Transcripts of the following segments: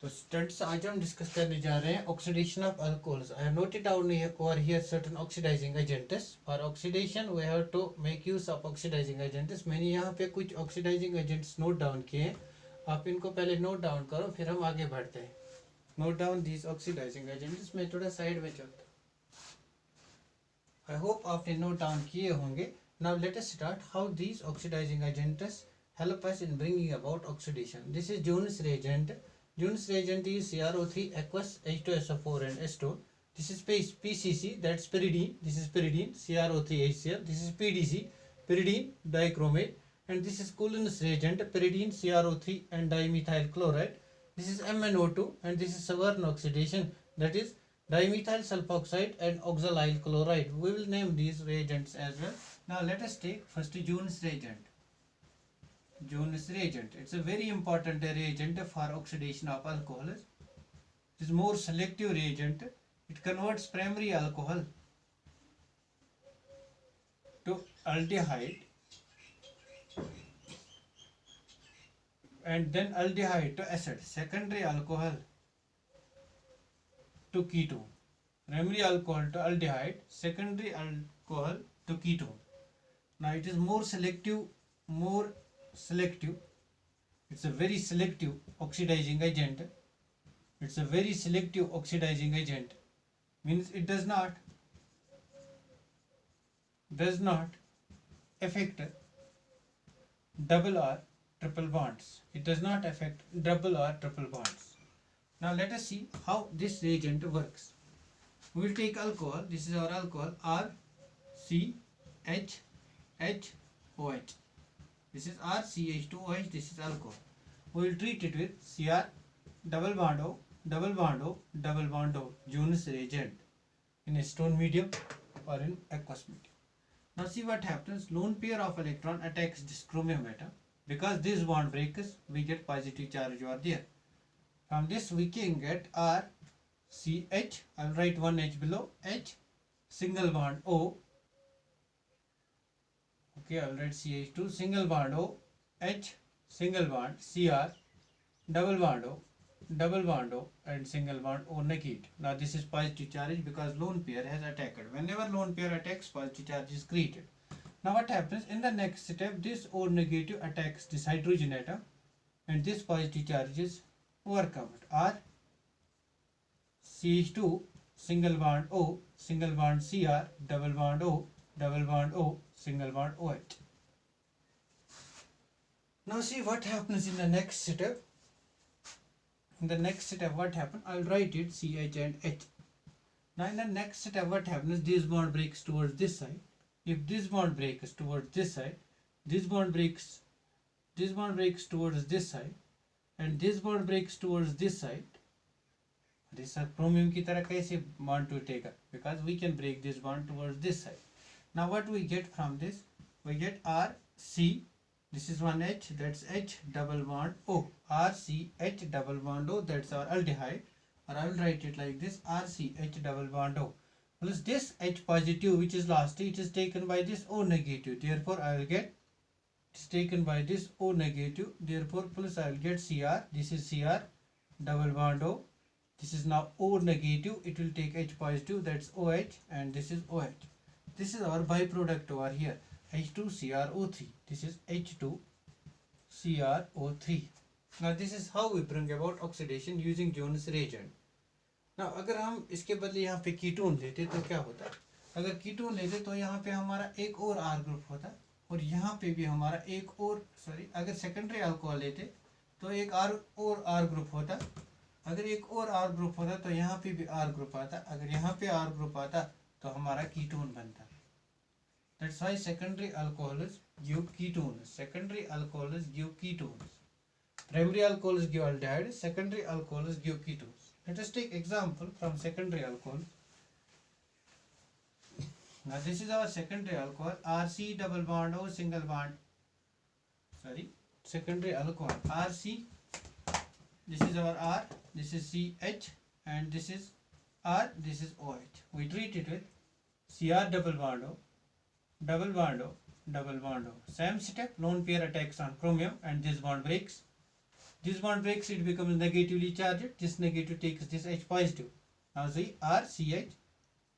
तो स्टूडेंट्स आज हम डिस्कस करने जा रहे हैं oxidation of alcohols. I have noted down over here certain oxidising agents. For oxidation we have to make use of oxidising agents. मैंने यहाँ पे कुछ ऑक्सीडाइजिंग एजेंट्स नोट डाउन किए हैं, आप इनको पहले नोट डाउन करो फिर हम आगे बढ़ते हैं। Note down these oxidising agents. मैं थोड़ा साइड में चलता हूँ। आई होप आपने नोट डाउन किए होंगे। Now let us start how these oxidising agents help us in bringing about oxidation. This is Jones reagent. Jones reagent is CrO3 aqueous H2SO4 and S2. This is PCC, that's pyridine. This is pyridine CrO3 HCl. This is PDC, pyridine dichromate. And this is Coulin's reagent, pyridine CrO3 and dimethyl chloride. This is MnO2 and this is Severn oxidation, that is dimethyl sulfoxide and oxalyl chloride. We will name these reagents as well. Now let us take first Jones reagent. Jones reagent. It's a very important reagent for oxidation of alcohols. It is more selective reagent. It converts primary alcohol to aldehyde and then aldehyde to acid. Secondary alcohol to ketone. Primary alcohol to aldehyde. Secondary alcohol to ketone. Now it is more selective. It's a very selective oxidizing agent. It's a very selective oxidizing agent. Means it does not affect double or triple bonds. It does not affect double or triple bonds. Now let us see how this reagent works. We will take alcohol. This is our alcohol, RCHHOH. This is RCH2OH, this is alcohol. We will treat it with Cr double bond O, double bond O, double bond O, Jones reagent in a stone medium or in aqueous medium. Now see what happens. Lone pair of electron attacks this chromium atom. Because this bond breaks, we get positive charge over there. From this we can get RCH. I will write one H below. H, single bond O. Okay, I will write CH2, single bond O, H, single bond, Cr, double bond O, and single bond O negate. Now this is positive charge because lone pair has attacked. Whenever lone pair attacks, positive charge is created. Now what happens in the next step? This O negative attacks this hydrogen atom and this positive charge is overcome. R, CH2, single bond O, single bond Cr, double bond O, single bond OH. Now see what happens in the next step. In the next step what happens? I will write it CH and H. Now in the next step what happens? This bond breaks towards this side. If this bond breaks towards this side, this bond breaks towards this side, and this bond breaks towards this side. This is chromium की तरह कैसे bond to take up? Because we can break this bond towards this side. Now what we get from this? We get RC. This is one H. That's H double bond O. RCH double bond O. That's our aldehyde. Or I will write it like this: RCH double bond O. Plus this H positive, which is last, it is taken by this O negative. Therefore I will get, it is taken by this O negative. Therefore plus I will get Cr. This is Cr double bond O. This is now O negative. It will take H positive. That's OH, and this is OH. This is our byproduct over here, H2CrO3. This is H2CrO3. Now this is how we bring about oxidation using Jones reagent. Now अगर हम इसके बदले यहाँ पे ketone लेते तो क्या होता? अगर कीटोन लेते तो यहाँ पे हमारा एक और R ग्रुप होता और यहाँ पे भी हमारा एक और अगर सेकेंडरी अल्कोहल लेते तो एक और R ग्रुप होता। अगर एक और R ग्रुप होता तो यहाँ पे भी R ग्रुप आता। अगर यहाँ पे R ग्रुप आता तो हमारा कीटोन बनता। That's why secondary alcohols give ketones. Secondary alcohols give ketones. Primary alcohols give aldehyde. Secondary alcohols give ketones. Let us take example from secondary alcohol. Now this is our secondary alcohol. RC double bond O, single bond. Secondary alcohol. RC. This is our R. This is CH, and this is R. This is OH. We treat it with Cr double bond O, double bond O, double bond O. Same step, lone pair attacks on chromium and this bond breaks. This bond breaks, it becomes negatively charged. This negative takes this H positive. Now see RCH,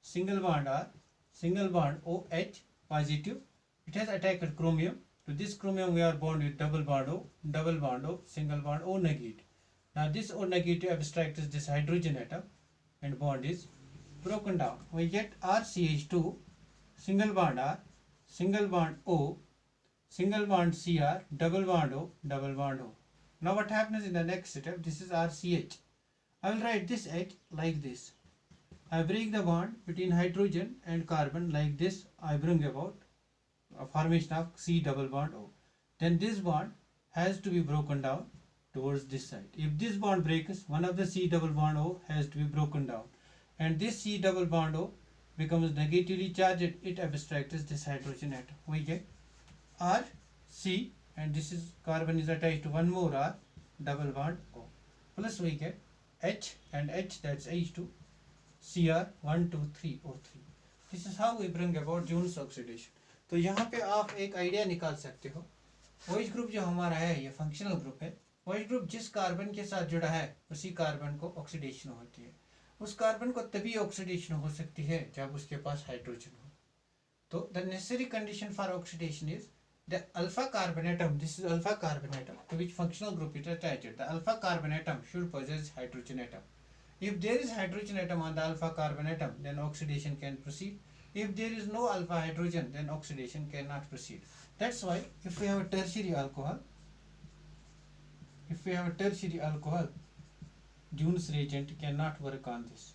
single bond R, single bond OH positive. It has attacked chromium. To this chromium we are bound with double bond O, single bond O negative. Now this O negative abstracts this hydrogen atom and bond is broken down. We get RCH2, single bond R, single bond O, single bond Cr, double bond O, double bond O. Now what happens in the next step? This is RCH. I will write this H like this. I break the bond between hydrogen and carbon like this. I bring about a formation of C double bond O. Then this bond has to be broken down towards this side. If this bond breaks, one of the C double bond O has to be broken down. And this C double bond O becomes negatively charged. It abstracts this hydrogen atom. We get R, C, and this is carbon is attached to one more R, double bond O. Plus we get H and H, that's H2, Cr 1 2 3 O3. This is how we bring about Jones oxidation. तो यहाँ पे आप एक idea निकाल सकते हो. OH group जो हमारा है ये फंक्शनल ग्रुप है. OH ग्रुप जिस कार्बन के साथ जुड़ा है उसी कार्बन को ऑक्सीडेशन होती है. उस कार्बन को तभी ऑक्सीडेशन हो सकती है जब उसके पास हाइड्रोजन हो. तो the necessary condition for oxidation is the alpha carbon atom. This is alpha carbon atom to which functional group it is attached. The alpha carbon atom should possess hydrogen atom. If there is hydrogen atom on the alpha carbon atom, then oxidation can proceed. If there is no alpha hydrogen, then oxidation cannot proceed. That's why if we have a tertiary alcohol, Jones reagent cannot work on this.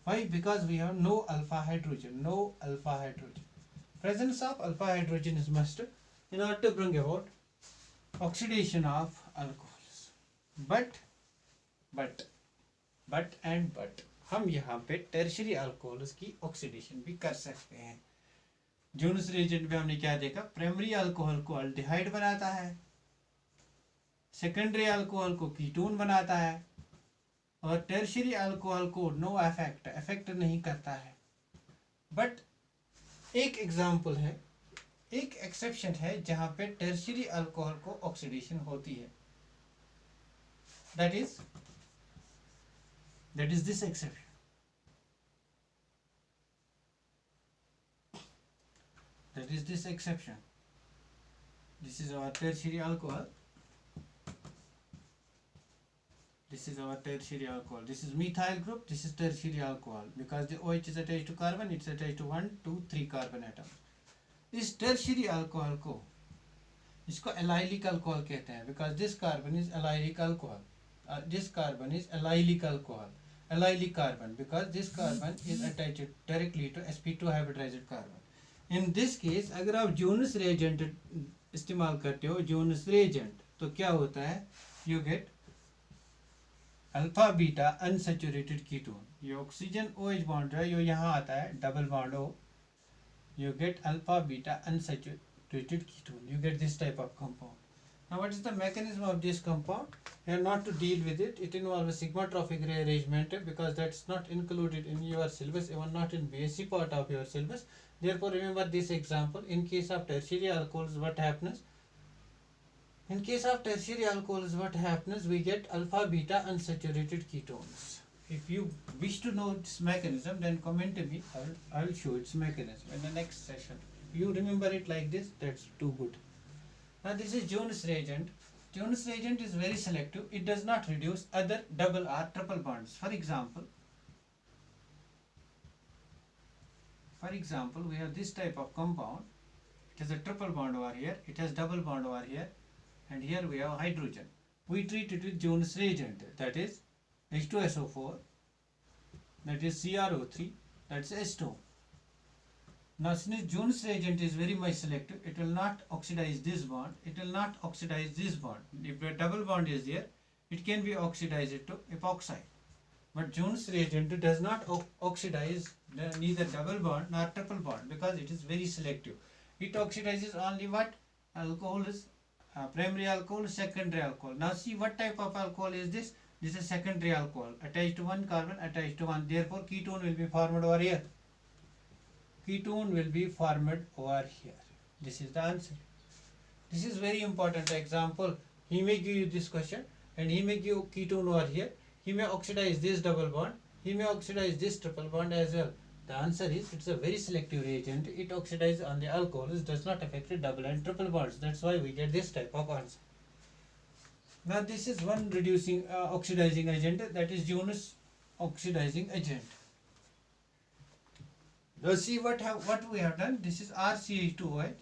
Why? Because we have no alpha hydrogen. Presence of alpha hydrogen is must in order to bring about oxidation of alcohols. But हम यहाँ पे tertiary alcohols की oxidation भी कर सकते हैं. Jones reagent में हमने क्या देखा? प्राइमरी अल्कोहल को अल्डिहाइड बनाता है, सेकेंडरी अल्कोहल को कीटोन बनाता है, और टर्शियरी अल्कोहल को नो अफेक्ट नहीं करता है. बट एक एग्जाम्पल है, एक एक्सेप्शन है जहां पे टर्शियरी अल्कोहल को ऑक्सीडेशन होती है. That is this exception. This is our tertiary alcohol. This is methyl group. This is tertiary alcohol because the OH is attached to carbon. It's attached to 1 2 3 carbon atom. इस tertiary alcohol को, इसको allylic alcohol कहते हैं because this carbon is allylic alcohol. This carbon is allylic alcohol, allylic carbon, because this carbon is attached directly to sp2 hybridized carbon. In this case अगर आप Jones reagent इस्तेमाल करते हो, Jones reagent, तो क्या होता है? You get alpha beta unsaturated ketone. ये ऑक्सीजन OH बॉन्ड है, ये यहाँ आता है double bond O. You get alpha beta unsaturated ketone. You get this type of compound. Now what is the mechanism of this compound? And not to deal with it, it involves a sigma-trophic rearrangement because that's not included in your syllabus, even not in BSc part of your syllabus. Therefore remember this example. In case of tertiary alcohols, what happens? We get alpha beta unsaturated ketones. If you wish to know this mechanism, then comment to me. I will show its mechanism in the next session. If you remember it like this, that's too good. Now this is Jones reagent. Jones reagent is very selective. It does not reduce other double or triple bonds. For example, we have this type of compound. It has a triple bond over here. It has double bond over here, and here we have hydrogen. We treat it with Jones reagent. That is H2SO4, that is CrO3, that's H2. Now since Jones reagent is very much selective, it will not oxidize this bond, it will not oxidize this bond. If a double bond is there, it can be oxidized to epoxide. But Jones reagent does not oxidize neither double bond nor triple bond because it is very selective. It oxidizes only what? Alcohol is primary alcohol, secondary alcohol. Now see what type of alcohol is this? This is secondary alcohol attached to one carbon, attached to one. Therefore, ketone will be formed over here. This is the answer. This is very important example. He may give you this question and he may give ketone over here. He may oxidize this double bond. He may oxidize this triple bond as well. The answer is it's a very selective reagent. It oxidizes on the alcohols, does not affect the double and triple bonds. That's why we get this type of answer. Now this is one reducing oxidizing agent, that is Jonas oxidizing agent. Now see what we have done. This is RCH2OH.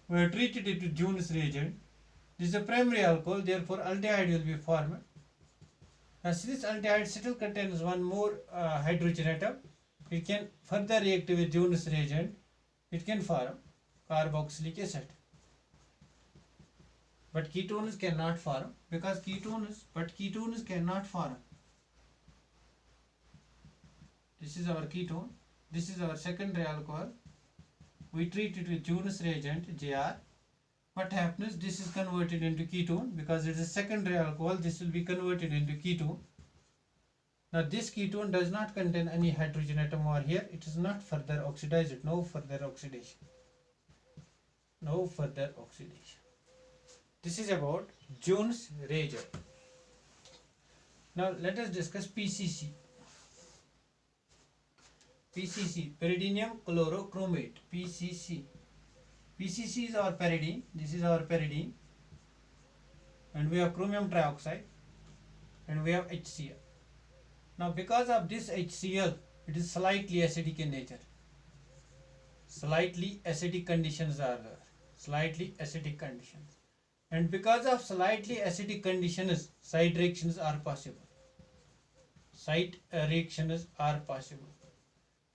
We have treated it with Jonas reagent. This is a primary alcohol, therefore aldehyde will be formed. Now since aldehyde still contains one more hydrogen atom, it can further react with Jonas reagent. It can form carboxylic acid. But ketones cannot form, because ketones cannot form. This is our ketone. This is our secondary alcohol. We treat it with Jonas reagent Jr. What happens? This is converted into ketone because it is a secondary alcohol. This will be converted into ketone. Now this ketone does not contain any hydrogen atom over here. It is not further oxidized. No further oxidation. No further oxidation. This is about Jonas reagent. Now let us discuss PCC. PCC, pyridinium chlorochromate. PCC. PCC is our pyridine. This is our pyridine. And we have chromium trioxide. And we have HCl. Now because of this HCl, it is slightly acidic in nature. Slightly acidic conditions are there. Slightly acidic conditions. And because of slightly acidic conditions, side reactions are possible. Side reactions are possible.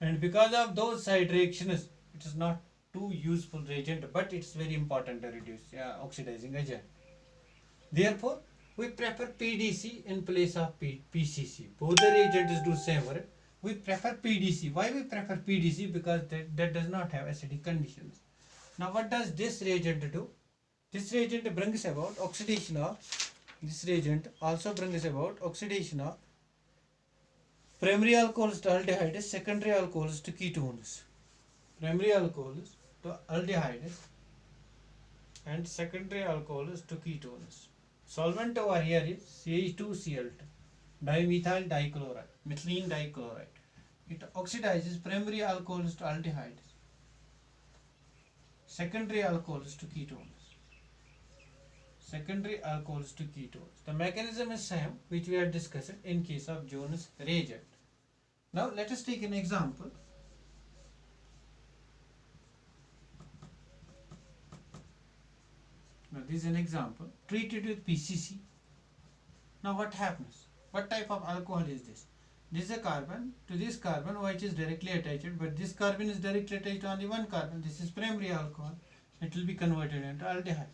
And because of those side reactions, it is not too useful reagent, but it's very important to reduce oxidizing agent. Therefore, we prefer PDC in place of PCC. Both the reagents do same work. We prefer PDC. Why we prefer PDC? Because that does not have acidic conditions. Now what does this reagent do? This reagent brings about oxidation of, this reagent also brings about oxidation of primary alcohols to aldehydes, secondary alcohols to ketones. Primary alcohols to aldehydes and secondary alcohols to ketones. Solvent over here is CH2Cl2, dimethyl dichloride, methylene dichloride. It oxidizes primary alcohols to aldehydes, secondary alcohols to ketones. Secondary alcohols to ketones. The mechanism is same which we have discussed in case of Jonas reagent. Now let us take an example. Now this is an example. Treated with PCC. Now what happens? What type of alcohol is this? This is a carbon. To this carbon OH is directly attached, but this carbon is directly attached to only one carbon. This is primary alcohol. It will be converted into aldehyde.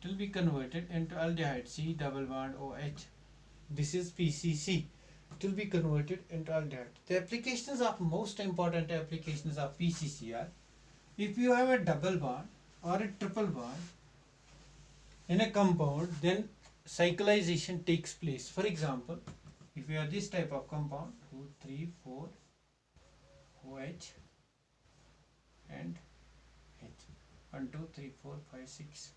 It will be converted into aldehyde, C double bond OH. This is PCC. It will be converted into aldehyde. The applications of most important applications of PCC are, if you have a double bond or a triple bond in a compound, then cyclization takes place. For example, if you have this type of compound, 2, 3, 4, OH and H. 1, 2, 3, 4, 5, 6.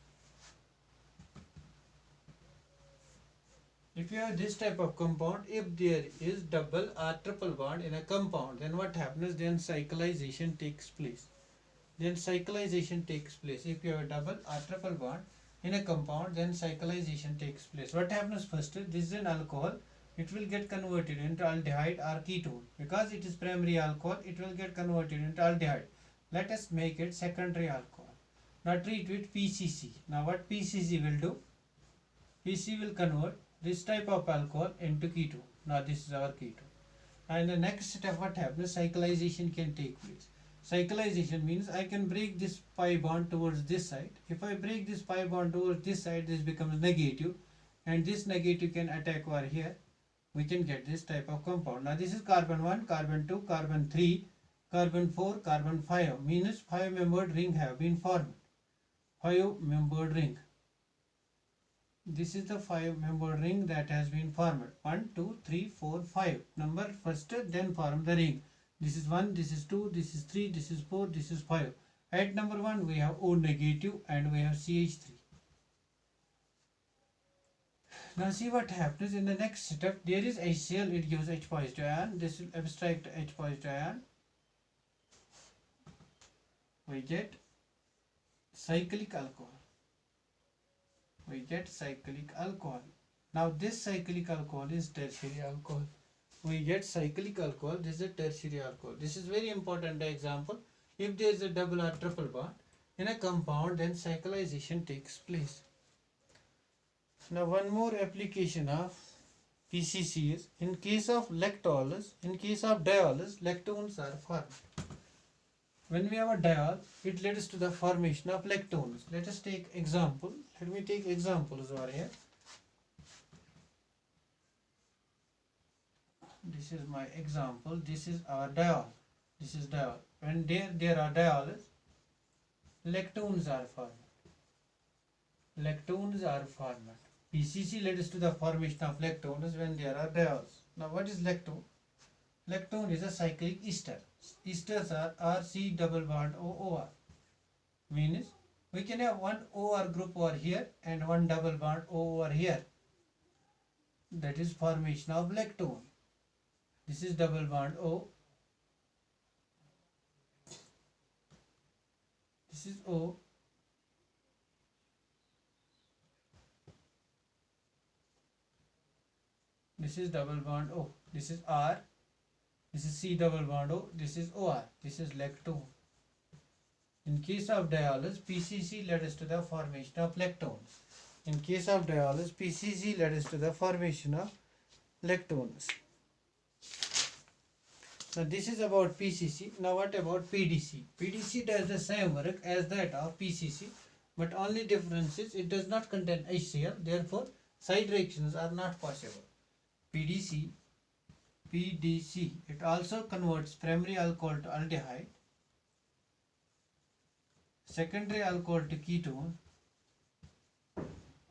If you have this type of compound, if there is double or triple bond in a compound, then what happens? Then cyclization takes place. Then cyclization takes place. If you have a double or triple bond in a compound, then cyclization takes place. What happens first? This is an alcohol. It will get converted into aldehyde or ketone. Because it is primary alcohol, it will get converted into aldehyde. Let us make it secondary alcohol. Now treat with PCC. Now what PCC will do? PC will convert this type of alcohol into ketone. Now this is our ketone. And the next step, what happens? Cyclization can take place. Cyclization means I can break this pi bond towards this side. If I break this pi bond towards this side, this becomes negative, and this negative can attack over here. We can get this type of compound. Now this is carbon 1, carbon 2, carbon 3, carbon 4, carbon 5. Means 5-membered ring have been formed. 5-membered ring. This is the 5-membered ring that has been formed. 1, 2, 3, 4, 5. Number first, then form the ring. This is 1, this is 2, this is 3, this is 4, this is 5. At number 1 we have O negative and we have CH3. Now see what happens in the next step. There is HCl, it gives H positive ion. This will abstract H positive ion. We get cyclic alcohol. We get cyclic alcohol. Now this cyclic alcohol is tertiary alcohol. We get cyclic alcohol. This is a tertiary alcohol. This is very important example. If there is a double or triple bond in a compound, then cyclization takes place. Now one more application of PCC is in case of lactolase, in case of diolase, lactones are formed. When we have a diol, it leads to the formation of lactones. Let us take example. Let me take examples over here. This is my example. This is our diol. This is diol. When there are diols, lactones are formed. Lactones are formed. PCC leads to the formation of lactones when there are diols. Now what is lactone? Lactone is a cyclic ester. Esters are RC double bond OOR. Means we can have one OR group over here and one double bond O over here. That is formation of lactone. This is double bond O. This is O. This is double bond O. This is R. This is C double bond O. This is OR. This is lactone. In case of diolase, PCC leads to the formation of lactones. In case of diolase, PCC leads to the formation of lactones. Now this is about PCC. Now what about PDC? PDC does the same work as that of PCC, but only difference is it does not contain HCl. Therefore, side reactions are not possible. PDC, it also converts primary alcohol to aldehyde, secondary alcohol to ketone,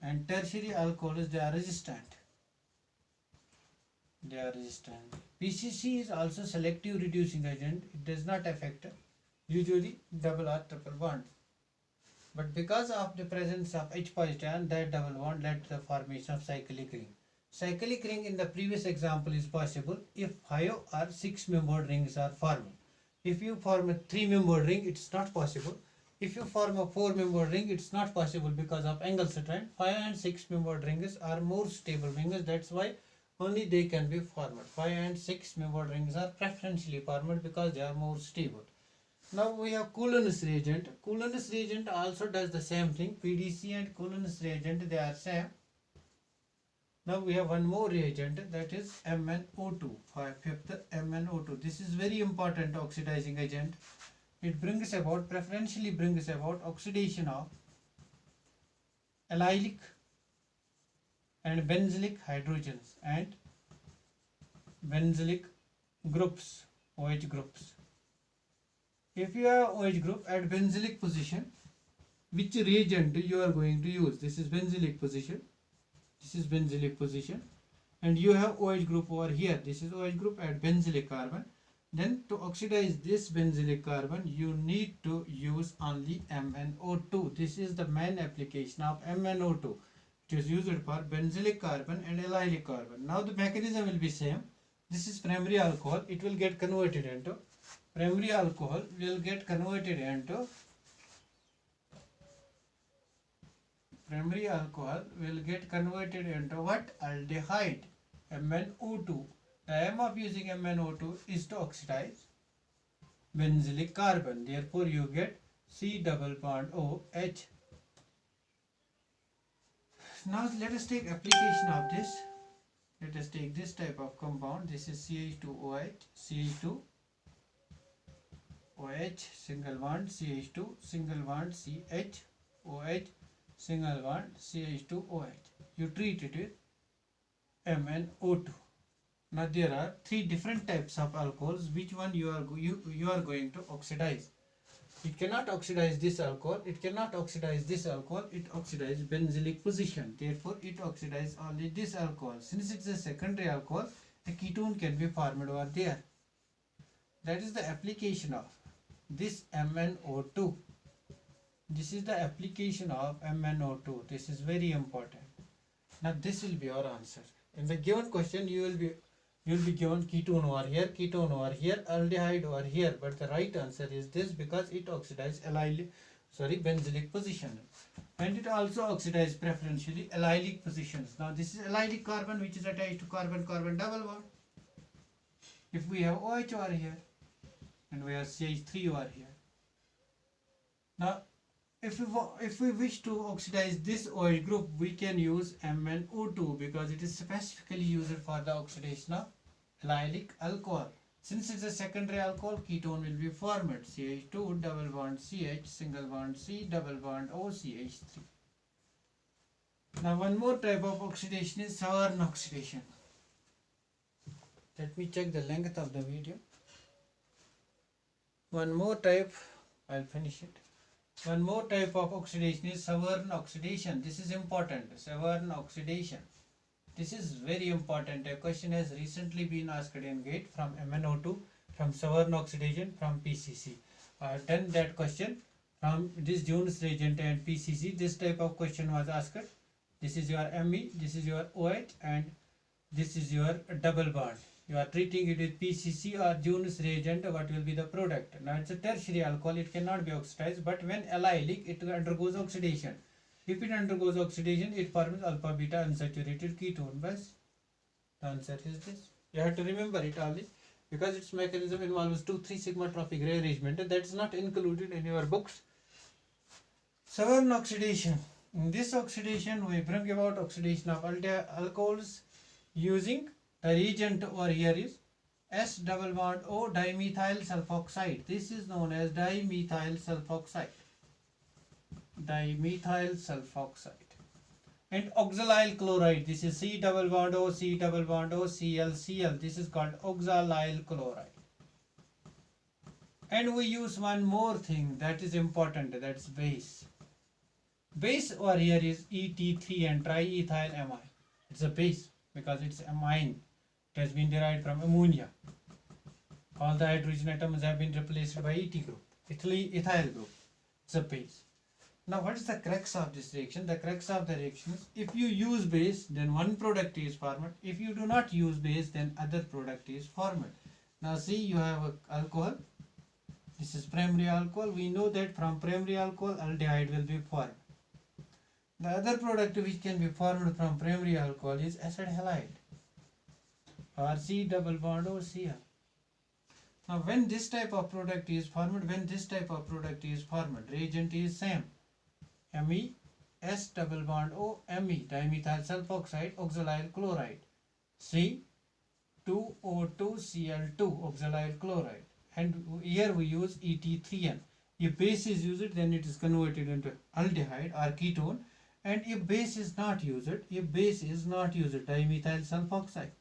and tertiary alcohols, they are resistant. PCC is also selective reducing agent. It does not affect usually double or triple bond. But because of the presence of H positive ion, that double bond led to the formation of cyclic ring. Cyclic ring in the previous example is possible if 5 or 6 membered rings are formed. If you form a 3-membered ring, it's not possible. If you form a 4-membered ring, it's not possible because of angle strength. 5 and 6 membered rings are more stable rings. That's why only they can be formed. 5 and 6 membered rings are preferentially formed because they are more stable. Now we have Coulomb's reagent. Coulomb's reagent also does the same thing. PDC and Coulomb's reagent, they are same. Now we have one more reagent, that is MnO2, fifth MnO2. This is very important oxidizing agent. It preferentially brings about oxidation of allylic and benzylic hydrogens and benzylic groups, OH groups. If you have OH group at benzylic position, which reagent you are going to use? This is benzylic position. This is benzylic position, and you have OH group over here. This is OH group at benzylic carbon. Then to oxidize this benzylic carbon, you need to use only MnO2. This is the main application of MnO2. It is used for benzylic carbon and allylic carbon. Now the mechanism will be same. This is primary alcohol. It will get converted into primary alcohol. Primary alcohol will get converted into what? Aldehyde, MnO2. The aim of using MnO2 is to oxidize benzylic carbon. Therefore, you get C double bond OH. Now let us take application of this. Let us take this type of compound. This is CH2OH, CH2OH, single bond CH2, single bond CHOH, single bond CH2OH. You treat it with MnO2. Now there are 3 different types of alcohols. Which one you are going to oxidize? It cannot oxidize this alcohol. It cannot oxidize this alcohol. It oxidizes benzylic position. Therefore, it oxidizes only this alcohol. Since it's a secondary alcohol, a ketone can be formed over there. That is the application of this MnO2. This is the application of MnO2. This is very important. Now this will be our answer. In the given question, you will be given ketone over here, aldehyde over here, but the right answer is this because it oxidizes benzylic position, and it also oxidizes preferentially allylic positions. Now this is allylic carbon which is attached to carbon-carbon double bond. If we have OH over here and we have CH3 over here. Now if we wish to oxidize this OH group, we can use MnO2 because it is specifically used for the oxidation of allylic alcohol. Since it's a secondary alcohol, ketone will be formed. CH2 double bond CH, single bond C, double bond O, CH3. Now one more type of oxidation is Savern oxidation. Let me check the length of the video. One more type, I'll finish it. One more type of oxidation is Savern oxidation. This is important. Savern oxidation. This is very important. A question has recently been asked in GATE from MnO2, from Savern oxidation, from PCC. I have done that question from this Jones reagent and PCC. This type of question was asked. This is your Me, this is your OH, and this is your double bond. You are treating it with PCC or Jones reagent. What will be the product? Now it's a tertiary alcohol. It cannot be oxidized, but when allylic, it undergoes oxidation. If it undergoes oxidation, it forms alpha beta unsaturated ketone. Bas, the answer is this. You have to remember it only because its mechanism involves 2,3 sigma trophic rearrangement, and that's not included in your books. Savern oxidation. In this oxidation, we bring about oxidation of alcohols using the reagent over here is S double bond O dimethyl sulfoxide. This is known as dimethyl sulfoxide. Dimethyl sulfoxide. And oxalyl chloride. This is C double bond O, C double bond O, Cl, Cl. This is called oxalyl chloride. And we use one more thing that is important. That's base. Base over here is ET3 and triethylamine. It's a base because it's amine. It has been derived from ammonia. All the hydrogen atoms have been replaced by ET group, ethyl group. It's a base. Now what is the crux of this reaction? The crux of the reaction is if you use base, then one product is formed. If you do not use base, then other product is formed. Now see, you have a alcohol. This is primary alcohol. We know that from primary alcohol, aldehyde will be formed. The other product which can be formed from primary alcohol is acid halide, or C double bond O, Cl. Now when this type of product is formed, reagent is same. Me, S double bond O, Me, dimethyl sulfoxide, oxalyl chloride. C, 2O2Cl2, oxalyl chloride. And here we use ET3N. If base is used, then it is converted into aldehyde or ketone. And if base is not used, dimethyl sulfoxide.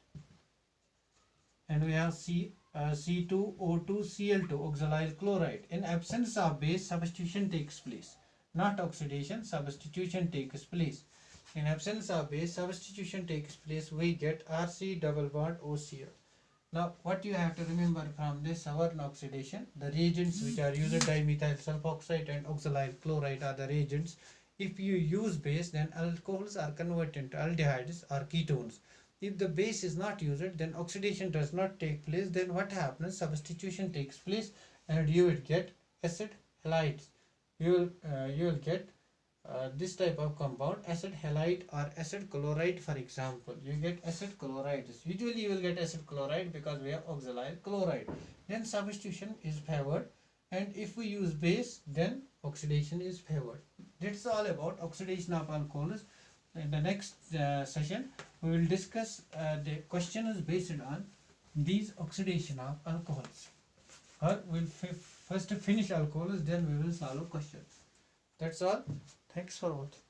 And we have C2O2Cl2, oxalyl chloride. In absence of base, substitution takes place. Not oxidation, substitution takes place. In absence of base, substitution takes place. We get RC double bond OCl. Now, what you have to remember from this Savern oxidation, the reagents which are used, dimethyl sulfoxide and oxalyl chloride are the reagents. If you use base, then alcohols are converted into aldehydes or ketones. If the base is not used, then oxidation does not take place. Then what happens? Substitution takes place, and you will get acid halides. You will get this type of compound, acid halide or acid chloride. For example, you get acid chlorides. Usually, you will get acid chloride because we have oxalyl chloride. Then substitution is favored, and if we use base, then oxidation is favored. That's all about oxidation of alcohols. In the next session, we will discuss the questions based on these oxidation of alcohols. Or we'll first finish alcohols, then we will solve questions. That's all. Thanks for watching.